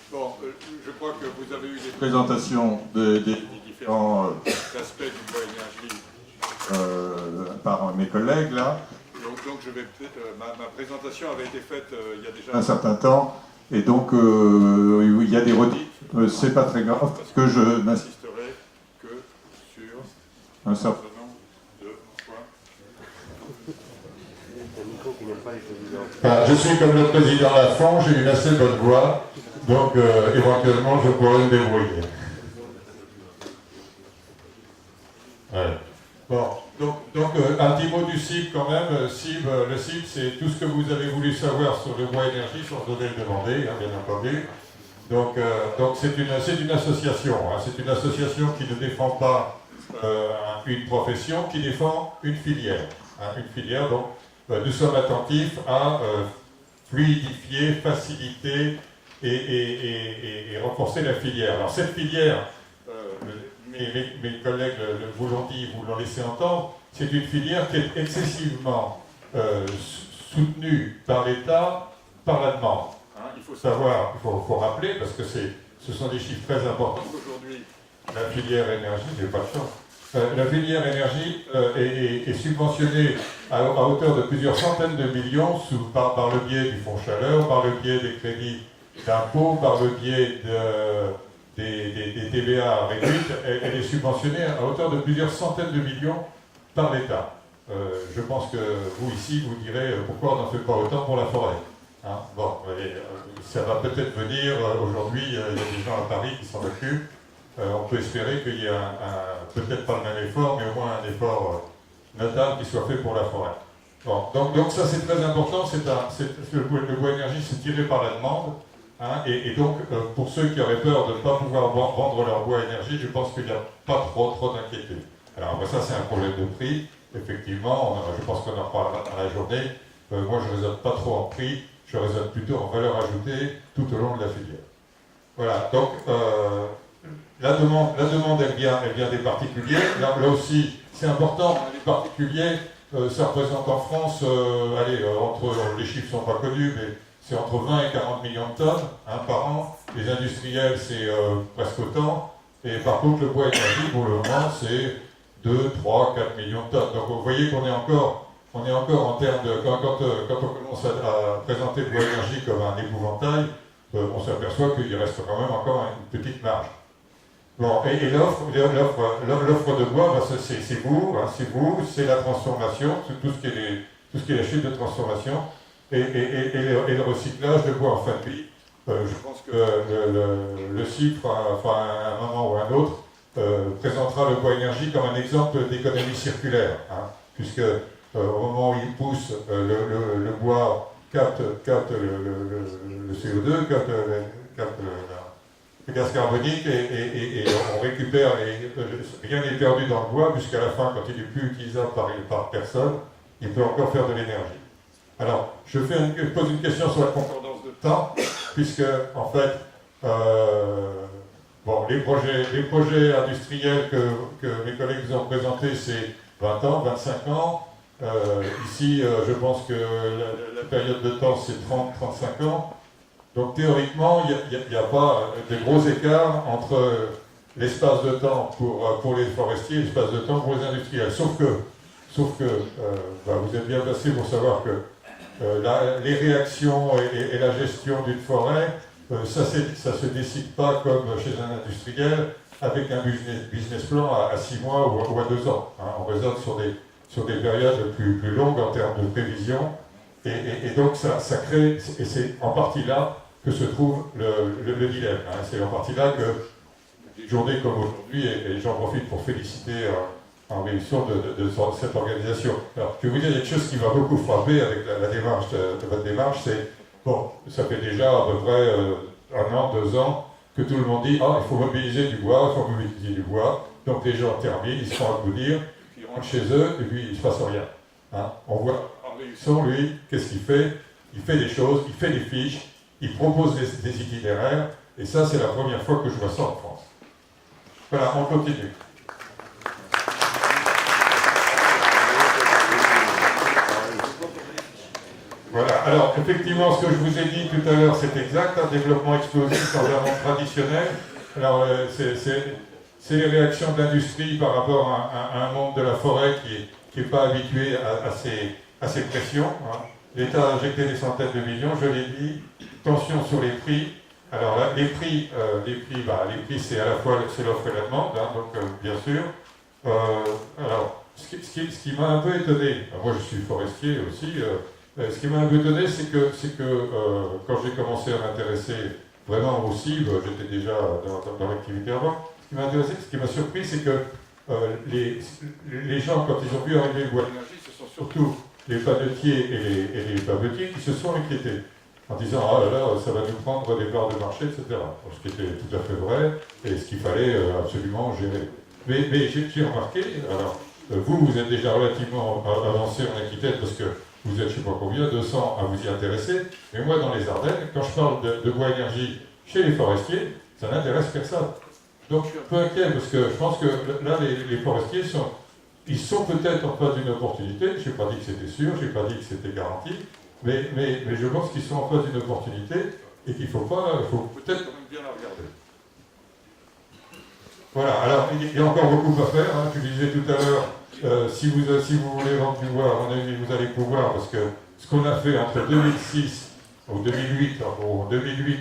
Bon, je crois que vous avez eu des présentations des différents aspects du bois énergie par mes collègues là. Donc je vais ma présentation avait été faite il y a déjà un certain temps, et donc il y a des redites, c'est pas très grave parce que je n'insisterai que sur un certain nombre de points. Je suis comme le président Lafont, j'ai une assez bonne voix, donc éventuellement je pourrais me débrouiller. Ouais. Bon, donc un petit mot du CIB quand même. Le CIB c'est tout ce que vous avez voulu savoir sur le bois énergie sans oser le demander, hein, bien entendu. Donc c'est une association, hein, c'est une association qui ne défend pas une profession, qui défend une filière. Hein, une filière, donc nous sommes attentifs à fluidifier, faciliter et renforcer la filière. Alors cette filière, mes collègues vous l'ont dit, vous l'ont laissé entendre, c'est une filière qui est excessivement soutenue par l'État, par la demande. Hein, il faut savoir, il faut rappeler, parce que ce sont des chiffres très importants qu'aujourd'hui, la filière énergie, j'ai pas de chance, la filière énergie est subventionnée à hauteur de plusieurs centaines de millions par le biais du fonds chaleur, par le biais des crédits d'impôt, par le biais des TVA réduites. Elle est subventionnée à hauteur de plusieurs centaines de millions par l'État. Je pense que vous ici, vous direz pourquoi on n'en fait pas autant pour la forêt. Hein, bon, ça va peut-être venir. Aujourd'hui, il y a des gens à Paris qui s'en occupent. On peut espérer qu'il y ait peut-être pas le même effort, mais au moins un effort notable qui soit fait pour la forêt. Bon, donc ça c'est très important. Le bois énergie, c'est tiré par la demande. Hein, et donc, pour ceux qui auraient peur de ne pas pouvoir vendre leur bois énergie, je pense qu'il n'y a pas trop d'inquiétude. Alors après ça, c'est un problème de prix. Effectivement, je pense qu'on en reparlera dans la journée. Moi, je ne raisonne pas trop en prix, je raisonne plutôt en valeur ajoutée tout au long de la filière. Voilà, donc la demande elle vient des particuliers. Là aussi, c'est important, les particuliers, ça représente en France, les chiffres ne sont pas connus, mais c'est entre 20 et 40 millions de tonnes hein, par an. Les industriels, c'est presque autant. Et par contre, le bois énergie, pour le moment, c'est 2, 3, 4 millions de tonnes. Donc vous voyez qu'on est encore en termes de... Quand on commence à présenter le bois énergie comme un épouvantail, on s'aperçoit qu'il reste quand même encore une petite marge. Bon, et l'offre de bois, bah, c'est vous, c'est la transformation, c'est tout ce qui est la chaîne de transformation. Et le recyclage de bois en fin de vie. Je pense que le CIP, à un moment ou à un autre, présentera le bois énergie comme un exemple d'économie circulaire, hein, puisque au moment où il pousse, le bois capte le CO2, capte le gaz carbonique et on récupère, rien n'est perdu dans le bois, puisqu'à la fin, quand il n'est plus utilisable par personne, il peut encore faire de l'énergie. Alors, je pose une question sur la concordance de temps, puisque, en fait, les projets industriels que mes collègues vous ont présentés, c'est 20 ans, 25 ans. Ici, je pense que la période de temps, c'est 30-35 ans. Donc, théoriquement, il n'y a pas de gros écarts entre l'espace de temps pour les forestiers et l'espace de temps pour les industriels. Sauf que vous êtes bien placé pour savoir que les réactions et la gestion d'une forêt, ça se décide pas comme chez un industriel avec un business plan à 6 mois ou à 2 ans. Hein. On raisonne sur des périodes plus longues en termes de prévision. Et donc ça crée, et c'est en partie là que se trouve le dilemme. Hein. C'est en partie là que des journées comme aujourd'hui, et j'en profite pour féliciter en réunion de cette organisation. Alors, je vais vous dire quelque chose qui m'a beaucoup frappé avec la démarche de votre démarche, c'est, bon, ça fait déjà à peu près 1 an, 2 ans, que tout le monde dit, il faut mobiliser du bois, donc les gens terminent, ils se font accoudir, puis ils rentrent chez eux, et puis il ne se passe rien. Hein. On voit en réunion, lui, qu'est-ce qu'il fait? Il fait des choses, il fait des fiches, il propose des itinéraires, et ça, c'est la première fois que je vois ça en France. Voilà, on continue. Voilà, alors effectivement, ce que je vous ai dit tout à l'heure, c'est exact, un développement explosif dans un monde traditionnel. Alors, c'est les réactions de l'industrie par rapport à un monde de la forêt qui n'est pas habitué à ces pressions. Hein. L'État a injecté des centaines de millions, je l'ai dit. Tension sur les prix. Alors là, les prix c'est à la fois l'offre et la demande, hein, donc bien sûr. Alors, ce qui m'a un peu étonné, moi je suis forestier aussi, ce qui m'a un peu étonné, c'est que quand j'ai commencé à m'intéresser vraiment aux cibles, j'étais déjà dans l'activité avant, ce qui m'a surpris, c'est que les gens, quand ils ont vu arriver le bois d'énergie, ce sont surtout les panetiers et les pavetiers qui se sont inquiétés, en disant « Ah là là, ça va nous prendre des parts de marché, etc. » Ce qui était tout à fait vrai, et ce qu'il fallait absolument gérer. Mais j'ai remarqué, alors, vous êtes déjà relativement avancé en Aquitaine, parce que vous êtes, je ne sais pas combien, 200 à vous y intéresser, mais moi, dans les Ardennes, quand je parle de bois énergie chez les forestiers, ça n'intéresse personne. Donc, je suis un peu inquiet, parce que je pense que là, les forestiers sont peut-être en face d'une opportunité. Je n'ai pas dit que c'était sûr, je n'ai pas dit que c'était garanti, mais je pense qu'ils sont en face d'une opportunité et qu'il faut peut-être quand même bien la regarder. Voilà, alors il y a encore beaucoup à faire. Hein. Je disais tout à l'heure, si vous voulez vendre du bois, à mon avis, vous allez pouvoir, parce que ce qu'on a fait entre 2006 ou 2008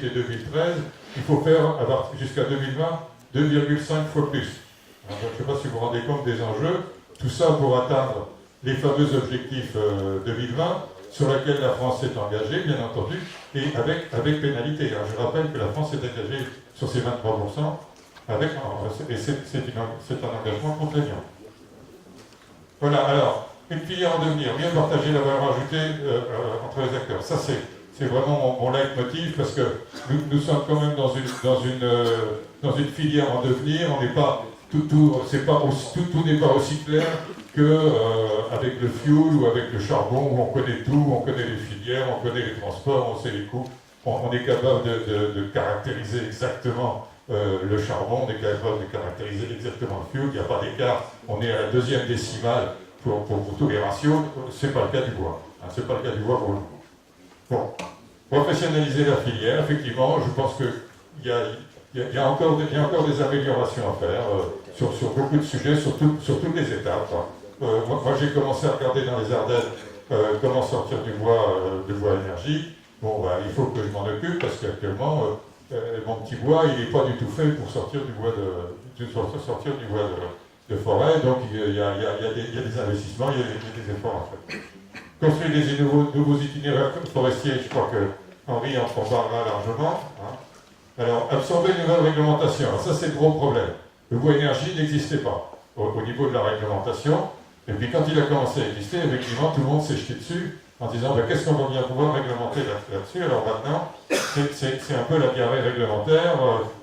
et 2013, il faut faire jusqu'à 2020 2,5 fois plus. Alors, je ne sais pas si vous vous rendez compte des enjeux. Tout ça pour atteindre les fameux objectifs 2020 sur lesquels la France s'est engagée, bien entendu, et avec pénalité. Alors, je rappelle que la France s'est engagée sur ces 23%, et c'est un engagement contraignant. Voilà, alors, une filière en devenir, mieux partager la valeur ajoutée entre les acteurs. Ça, c'est vraiment mon leitmotiv, parce que nous sommes quand même dans une filière en devenir. On n'est pas tout n'est pas aussi clair qu'avec le fuel ou avec le charbon, où on connaît tout, on connaît les filières, on connaît les transports, on sait les coûts. On est capable de caractériser exactement le charbon, on est capable de caractériser exactement le fuel. Il n'y a pas d'écart. On est à la deuxième décimale pour tous les ratios. Ce n'est pas le cas du bois. Hein, c'est pas le cas du bois pour le coup. Bon, professionnaliser la filière, effectivement, je pense qu'il y a encore des améliorations à faire sur beaucoup de sujets, sur toutes les étapes. Moi j'ai commencé à regarder dans les Ardennes comment sortir du bois énergie. Bon, il faut que je m'en occupe, parce qu'actuellement, mon petit bois, il n'est pas du tout fait pour sortir du bois de forêt, donc il y a des investissements, il y a des efforts à faire. Construire des nouveaux itinéraires forestiers, je crois que Henri en parlera largement. Hein. Alors, absorber une nouvelle réglementation. Alors ça, c'est le gros problème. Le bois énergie n'existait pas au niveau de la réglementation. Et puis, quand il a commencé à exister, effectivement, tout le monde s'est jeté dessus en disant qu'est-ce qu'on va bien pouvoir réglementer là-dessus. Alors maintenant, c'est un peu la diarrhée réglementaire.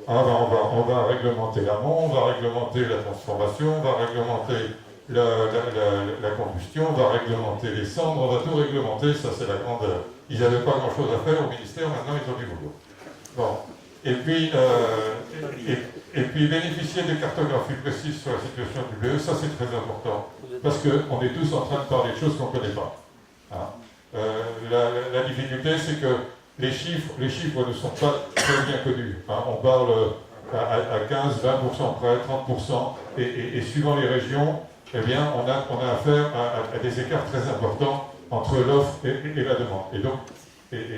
On va réglementer l'amont, on va réglementer la transformation, on va réglementer la combustion, on va réglementer les cendres, on va tout réglementer. Ça, c'est la grande. Ils n'avaient pas grand-chose à faire au ministère, maintenant ils ont du boulot. Bon. Et puis bénéficier de cartographies précises sur la situation du BE, ça c'est très important, parce qu'on est tous en train de parler de choses qu'on ne connaît pas. Hein. La difficulté, c'est que les chiffres ne sont pas très bien connus. Hein. On parle à 15, 20% près, 30%, et suivant les régions, eh bien, on a affaire à des écarts très importants entre l'offre et la demande. Et donc,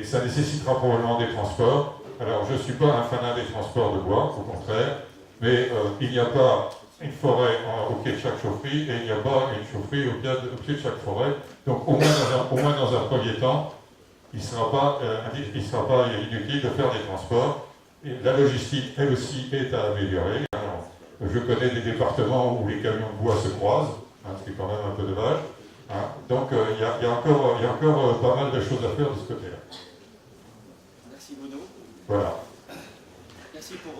ça nécessitera probablement des transports. Alors, je ne suis pas un fanat des transports de bois, au contraire, mais il n'y a pas une forêt au pied de chaque chaufferie, et il n'y a pas une chaufferie au pied de chaque forêt. Donc, au moins dans un premier temps, il ne sera pas inutile de faire des transports. Et la logistique, elle aussi, est à améliorer. Alors, je connais des départements où les camions de bois se croisent, hein, ce qui est quand même un peu dommage. Hein. Donc, il y a encore pas mal de choses à faire de ce côté-là. Merci Bono. Voilà. Merci pour...